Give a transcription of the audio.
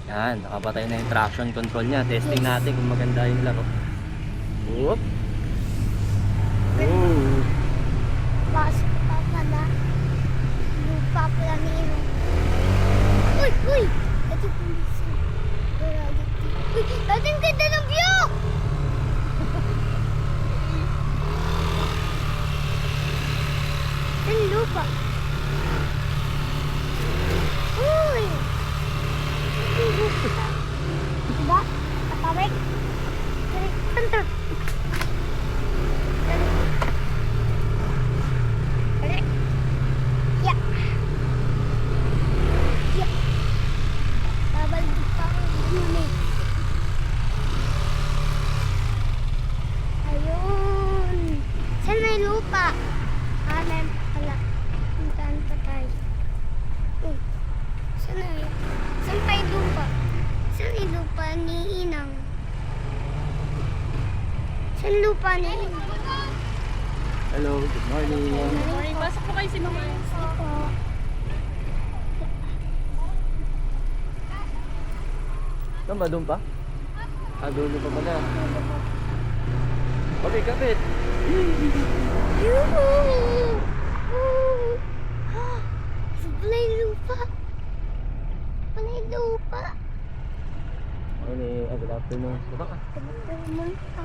Yan, nakapatay na yung traction control niya. Testing natin kung maganda yung laro. Whoop! Oh! Pasok pa pala. Lupa pala ni Ino. Uy! Uy! Ito kulisin. Uy! Dating ganda ng view! Ang lupa. Uy! Ang lupa. Diba? Katawag? Enter. Ya. Ya. Babalik pa ako dun. Ayun. Saan may lupa? Kanan pala. Puntaan pa tayo. Saan na yun? Saan pa yung lupa? Saan yung lupa ni Inang? Saan lupa ni Inang? Hello, good morning. Morning, pasok po kayo si Mama. Opo. Saan ba? Doon pa? Doon pa pala. Okay, kapit. Yuhuu! Palay lupa. Palay lupa. Good afternoon. Baba ka. Pumunta.